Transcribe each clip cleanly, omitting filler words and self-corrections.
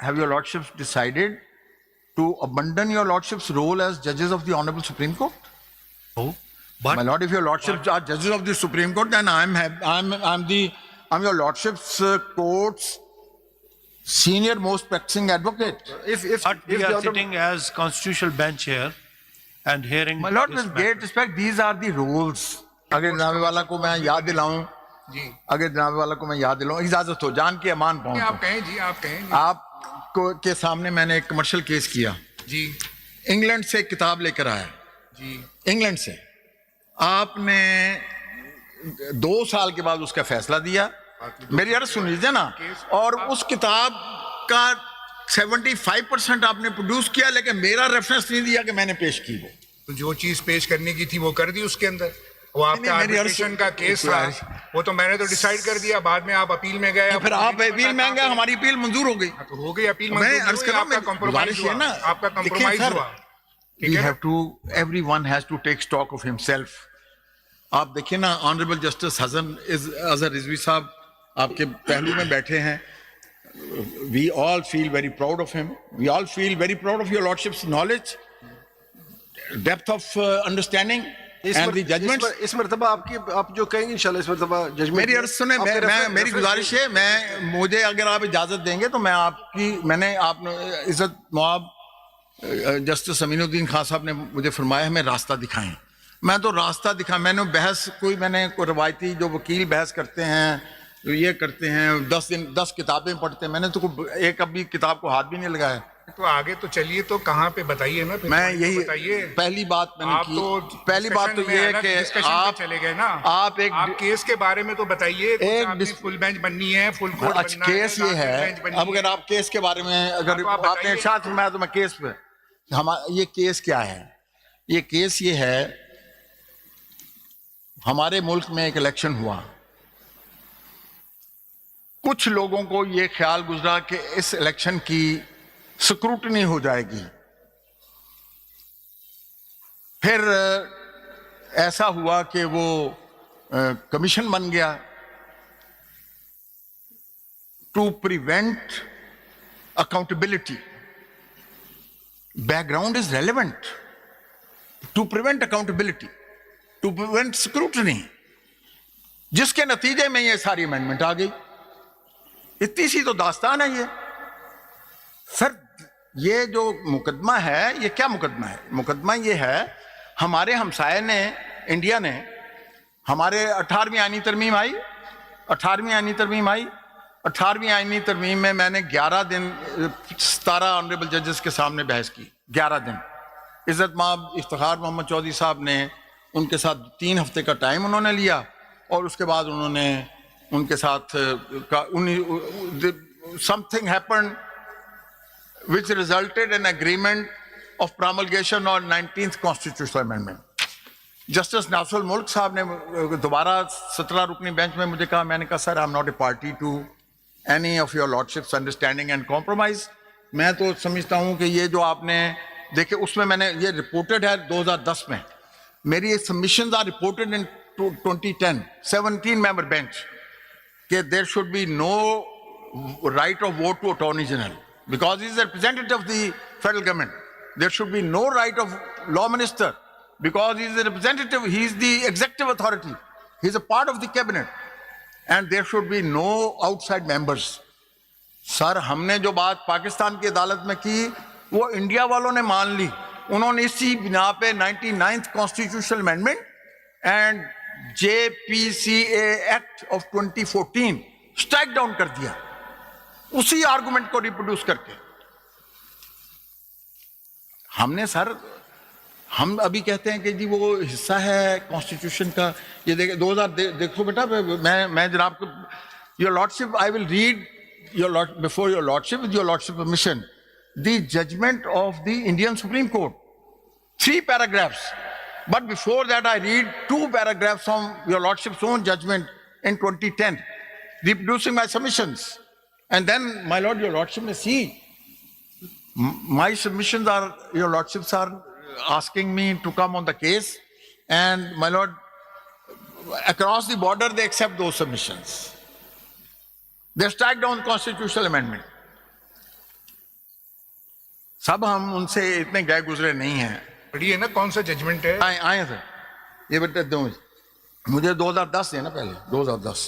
have your lordships decided to abandon your lordship's role as judges of the Honorable Supreme Court? No, but My lord, if your lordships are judges of the Supreme Court, then I'm your lordship's court's senior most practicing advocate. if we are sitting as constitutional bench here and hearing My lord, this with matter. great respect, these are the rules. अगर जनाबे वाला को मैं याद दिलाऊं, अगर जनाबे वाला को मैं याद दिलाऊं, इजाजत हो, जान के अमान आप पहुंचो। कहें जी, आप कहें आपको के सामने मैंने एक कमर्शियल केस किया, जी इंग्लैंड से किताब लेकर आया, जी इंग्लैंड से। आपने 2 साल के बाद उसका फैसला दिया, मेरी अर्ज सुन लीजिए ना, और उस किताब का 75% आपने प्रोड्यूस किया, लेकिन मेरा रेफरेंस नहीं दिया कि मैंने पेश की। वो तो जो चीज पेश करने की थी वो कर दी उसके अंदर। वो आपका मेरी अर्ज- आर्बिट्रेशन का केस था, वो तो मैंने तो डिसाइड कर दिया। बाद में आप अपील में गए, फिर आप अपील में गए, हमारी अपील मंजूर हो गई। तो हो गई अपील, मैं अर्ज कर रहा हूं, आपका कॉम्प्रोमाइज हुआ ना, आपका कॉम्प्रोमाइज हुआ। We have to, everyone has to take stock of himself. आप देखिए ना, ऑनरेबल जस्टिस अजहर रिजवी साहब आपके पहलू में बैठे हैं। We all feel very proud of him. We all feel very proud of your lordship's knowledge, depth of understanding and the judgments. इस मर्तबा आप जो कहेंगे इंशाल्लाह इस मर्तबा जजमेंट। मेरी अर्ज सुने, मेरी गुजारिश है, मुझे अगर आप इजाजत देंगे तो मैंने आप इज्जत मुआब जस्टिस अमीनुद्दीन खान साहब ने मुझे फरमाया हमें रास्ता दिखाएं। मैं तो रास्ता दिखा, मैंने कोई रवायती जो वकील बहस करते हैं, जो ये करते हैं, 10 किताबें पढ़ते हैं, मैंने तो एक अभी किताब को हाथ भी नहीं लगाया। तो आगे तो चलिए, तो कहाँ पे बताइए ना, मैं यही बताइए। पहली बात मैंने आप की, तो पहली बात तो ये है कि आप चले गए ना, आप केस के बारे में तो बताइए। एक फुल बेंच बननी है, फुल कोर्ट अच्छा, बनना है, केस ये है, अब अगर आप केस के बारे में अगर तो आप आपने इरशाद फरमाया तो मैं केस पे, ये केस क्या है? ये केस ये है, हमारे मुल्क में एक इलेक्शन हुआ, कुछ लोगों को ये ख्याल गुजरा कि इस इलेक्शन की स्क्रूटनी हो जाएगी। फिर ऐसा हुआ कि वो कमीशन बन गया to prevent accountability. Background is relevant to prevent accountability, to prevent scrutiny, जिसके नतीजे में ये सारी अमेंडमेंट आ गई। इतनी सी तो दास्तान है ये। सर, ये जो मुकदमा है, ये क्या मुकदमा है? मुकदमा ये है, हमारे हमसाये ने, इंडिया ने, हमारे 18वीं आईनी तरमीम आई, 18वीं आईनी तरमीम आई, 18वीं आईनी तरमीम में मैंने 11 दिन 17 ऑनरेबल जजेस के सामने बहस की। 11 दिन इज्जत माब इफ्तिखार मोहम्मद चौधरी साहब ने, उनके साथ 3 हफ्ते का टाइम उन्होंने लिया, और उसके बाद उन्होंने उनके साथ something happened which resulted in agreement of promulgation on 19th constitutional amendment. Justice Nasirul Mulk Sahab ने दोबारा 17 रुकनी बेंच में मुझे कहा, मैंने कहा sir, I am not a party to any of your lordships understanding and compromise. मैं तो समझता हूं कि ये जो आपने देखे, उसमें मैंने ये रिपोर्टेड है 2010 में, मेरी ये submissions are reported in 2010, 17 member bench, कि there should be no right of vote to attorney general because he is a representative of the federal government. There should be no right of law minister because he is a representative, he is the executive authority, he is a part of the cabinet, and there should be no outside members. Sir, हमने जो बात पाकिस्तान की अदालत में की वो India वालों ने मान ली। उन्होंने इसी बिना पे 99th constitutional amendment and JPCA act of 2014 strike down कर दिया, उसी आर्गुमेंट को रिप्रोड्यूस करके। हमने सर, हम अभी कहते हैं कि जी वो हिस्सा है कॉन्स्टिट्यूशन का, ये देखे 2000 देखो बेटा, मैं जनाब को, your lordship, I will read your lord before your lordship with your lordship permission the judgment of the Indian Supreme Court, 3 paragraphs, but before that I read 2 paragraphs from your lordship's own judgment in 2010 reproducing my submissions. And then, my lord, your lordship may see, my submissions are, your lordships are asking me to come on the case, and my lord, across the border they accept those submissions. They strike down constitutional amendment. सब हम उनसे इतने गए गुजरे नहीं हैं। पढ़िए ना कौन सा जजमेंट है। आए आए सर, ये बेटे दो मुझे 2010 है ना, पहले 2010।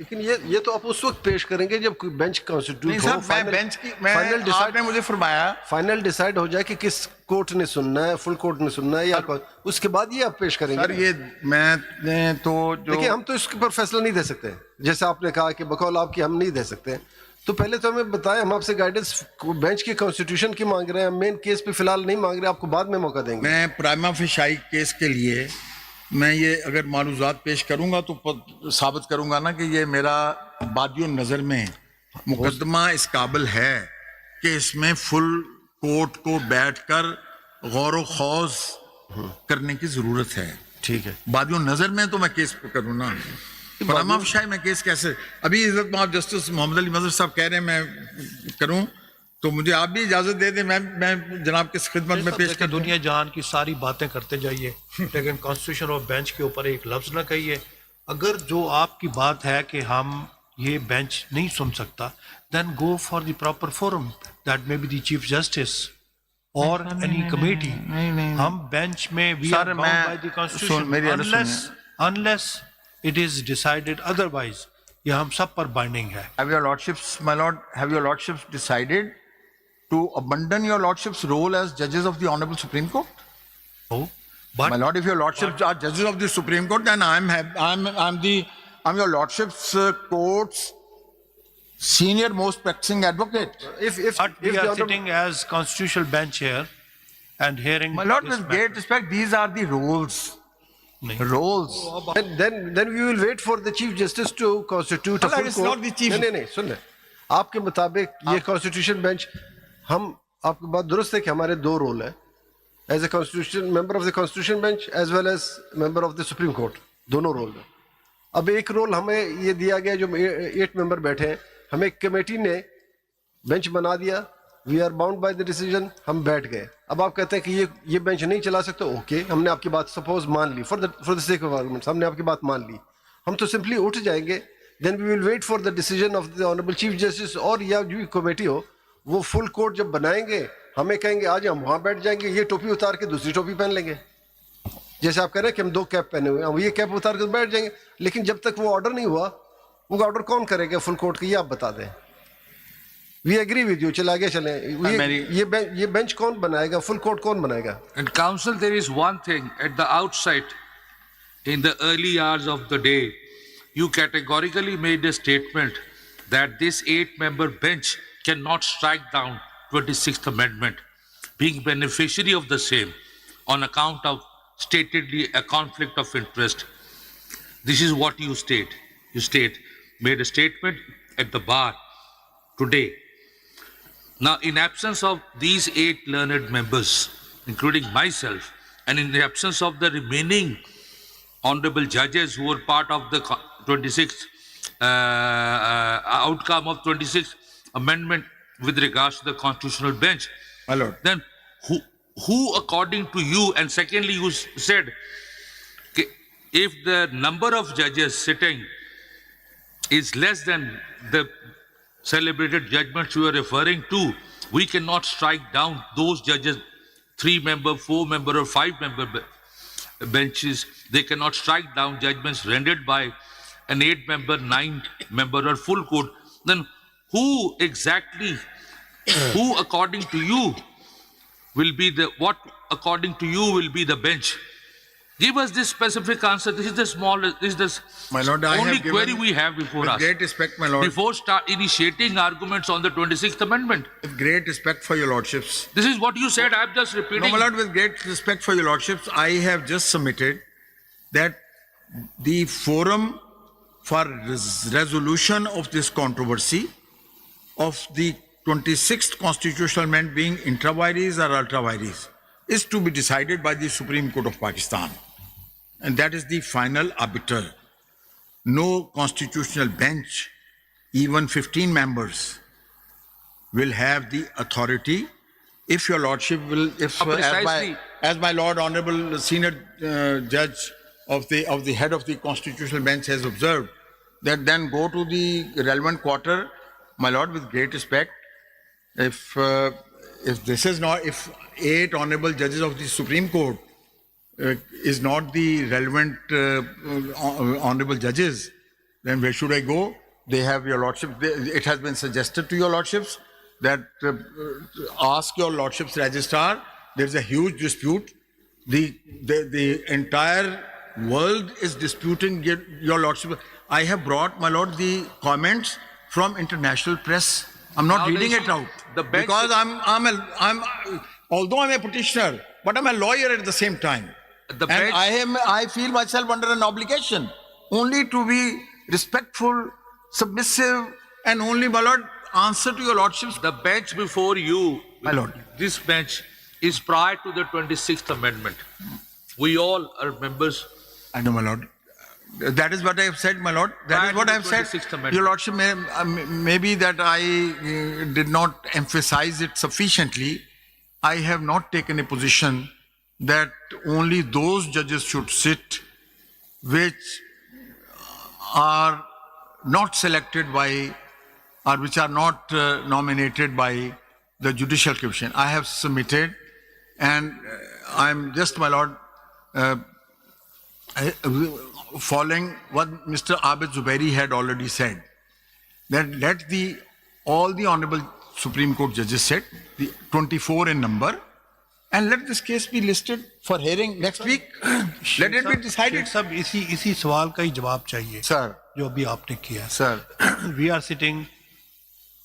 लेकिन ये तो आप उस वक्त पेश करेंगे जब कोई बेंच नहीं कॉन्स्टिट्यूट सर, हो, मैं बेंच की मैं फाइनल डिसाइड आपने मुझे फरमाया फाइनल डिसाइड हो जाए कि किस कोर्ट ने सुनना है, फुल कोर्ट ने सुनना है या उसके बाद ये आप पेश करेंगे। सर, ये मैंने तो जो देखिए हम तो इसके ऊपर फैसला नहीं दे सकते, जैसे आपने कहा कि बकौल आपकी हम नहीं दे सकते। तो पहले तो हमें बताएं, हम आपसे गाइडेंस बेंच की कॉन्स्टिट्यूशन की मांग रहे हैं, मेन केस पे फिलहाल नहीं मांग रहे, आपको बाद में मौका देंगे। मैं प्राइमा फिशाई केस के लिए मैं ये अगर मालूमात पेश करूंगा तो साबित करूंगा ना कि ये मेरा बादियों नज़र में मुकदमा इस काबिल है कि इसमें फुल कोर्ट को बैठकर गौर खौज करने की जरूरत है। ठीक है, बादियों नज़र में तो मैं केस करूँ ना, प्राइमा फिशाई में केस कैसे? अभी इज्जत माफ जस्टिस मोहम्मद अली मजहर साहब कह रहे हैं मैं करूं, तो मुझे आप भी इजाजत दे दें, मैं जनाब की खिदमत में पेश कर दूं। दुनिया जहान की सारी बातें करते जाइए लेकिन कॉन्स्टिट्यूशन और बेंच के ऊपर एक लफ्ज ना कहिए। अगर जो आपकी बात है कि हम ये बेंच नहीं सुन सकता, then go for the proper forum, that may be the chief justice और एनी कमेटी। हम बेंच में we are bound by the constitution unless it is decided otherwise. ये हम सब पर बाइंडिंग है। Have your lordships, my lord, have your lordships decided to abandon your lordship's role as judges of the Honorable Supreme Court? Oh, but My lord, if your lordships are judges of the Supreme Court, then I'm your lordship's court's senior most practicing advocate. but we are sitting as constitutional bench here and hearing My lord, this with matter. great respect, these are the roles. नहीं। Roles. then we will wait for the chief justice to constitute a Allah, full it's court. not the chief- नहीं, सुन ले, आपके मुताबिक ये constitution bench, हम आपकी बात दुरुस्त है कि हमारे दो रोल है, as a constitution member of the constitution bench as well as member of the Supreme Court, दोनों रोल है। अब एक रोल हमें ये दिया गया, जो 8 मेंबर बैठे हैं, हमें एक कमेटी ने बेंच बना दिया, we are bound by the decision, हम बैठ गए। अब आप कहते हैं कि ये बेंच नहीं चला सकते, ओके, हमने आपकी बात सपोज मान ली, for the sake of arguments हमने आपकी बात मान ली, हम तो सिंपली उठ जाएंगे, then we will wait for the decision of the honourable chief justice, और या जो कमेटी हो वो फुल कोर्ट जब बनाएंगे हमें कहेंगे आज हम वहां बैठ जाएंगे, ये टोपी उतार के दूसरी टोपी पहन लेंगे, जैसे आप कह रहे हैं कि हम 2 कैप पहने हुए हैं, हम ये कैप उतार के बैठ जाएंगे। लेकिन जब तक वो ऑर्डर नहीं हुआ, वो ऑर्डर कौन करेगा फुल कोर्ट का, ये आप बता दें। वी एग्री विद यू, चले आगे चलें। ये बेंच कौन बनाएगा, फुल कोर्ट कौन बनाएगा? And counsel, there is one thing at the outset, in the early hours of the day, you categorically made a statement that this 8-member bench cannot strike down 26th Amendment, being beneficiary of the same on account of statedly a conflict of interest. This is what you state. You made a statement at the bar today. Now, in absence of these 8 learned members, including myself, and in the absence of the remaining honorable judges who were part of the 26th outcome of 26th Amendment with regards to the constitutional bench, My lord. then who according to you, and secondly you said if the number of judges sitting is less than the celebrated judgments you are referring to, we cannot strike down those judges, 3-member, 4-member or 5-member benches. They cannot strike down judgments rendered by an 8-member, 9-member or full court. Then who exactly, who according to you will be what according to you will be the bench? Give us this specific answer. This is the smallest, this is the My lord, I only have given, query we have before with us. great respect, my lord, Before initiating arguments on the 26th Amendment. with great respect for your lordships. This is what you said. I'm just repeating. No, my lord, with great respect for your lordships, I have just submitted that the forum for resolution of this controversy of the 26th constitutional amendment being intra vires or ultra vires is to be decided by the Supreme Court of Pakistan. And that is the final arbiter. No constitutional bench, even 15 members, will have the authority. If your lordship will, if Precisely. as my lord honorable senior judge of the head of the constitutional bench has observed, that then go to the relevant quarter, my lord, with great respect. If this is not, if 8 honorable judges of the Supreme Court is not the relevant honorable judges, then where should I go? They have your lordship. It has been suggested to your lordships that ask your lordship's registrar. There's a huge dispute. The entire world is disputing your lordship. I have brought, my lord, the comments from international press. I'm not Now reading the it out the bench- because although I'm a petitioner, but I'm a lawyer at the same time. The And bench- I feel myself under an obligation only to be respectful, submissive, and only, my lord, answer to your lordships. The bench before you, My lord. this bench is prior to the 26th Amendment. We all are members. I know, my lord. That is what I have said, my lord. That Prior is what to I the have said. 26th Amendment. Your lordship, maybe that I did not emphasize it sufficiently. I have not taken a position that only those judges should sit which are not selected by or which are not nominated by the Judicial Commission. I have submitted, and I'm just, my lord, following what Mr. Abid Zubairi had already said, that let all the honorable Supreme Court judges sit, the 24 in number, and let this case be listed for hearing next week. Let it be decided. सब इसी सवाल का ही जवाब चाहिए Sir, जो अभी आपने किया sir, we are sitting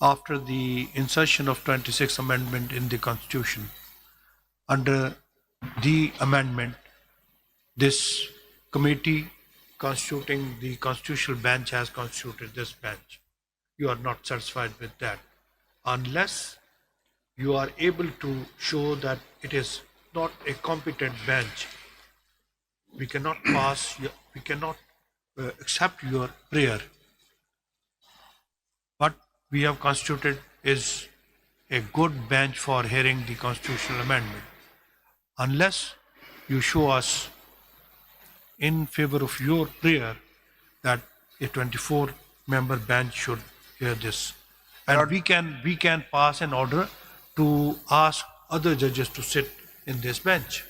after the insertion of 26th amendment in the constitution. Under the amendment, this committee constituting the constitutional bench has constituted this bench. You are not satisfied with that unless you are able to show that it is not a competent bench. We cannot we cannot accept your prayer. What we have constituted is a good bench for hearing the constitutional amendment. Unless you show us in favor of your prayer that a 24-member bench should hear this. And we can pass an order to ask other judges to sit in this bench.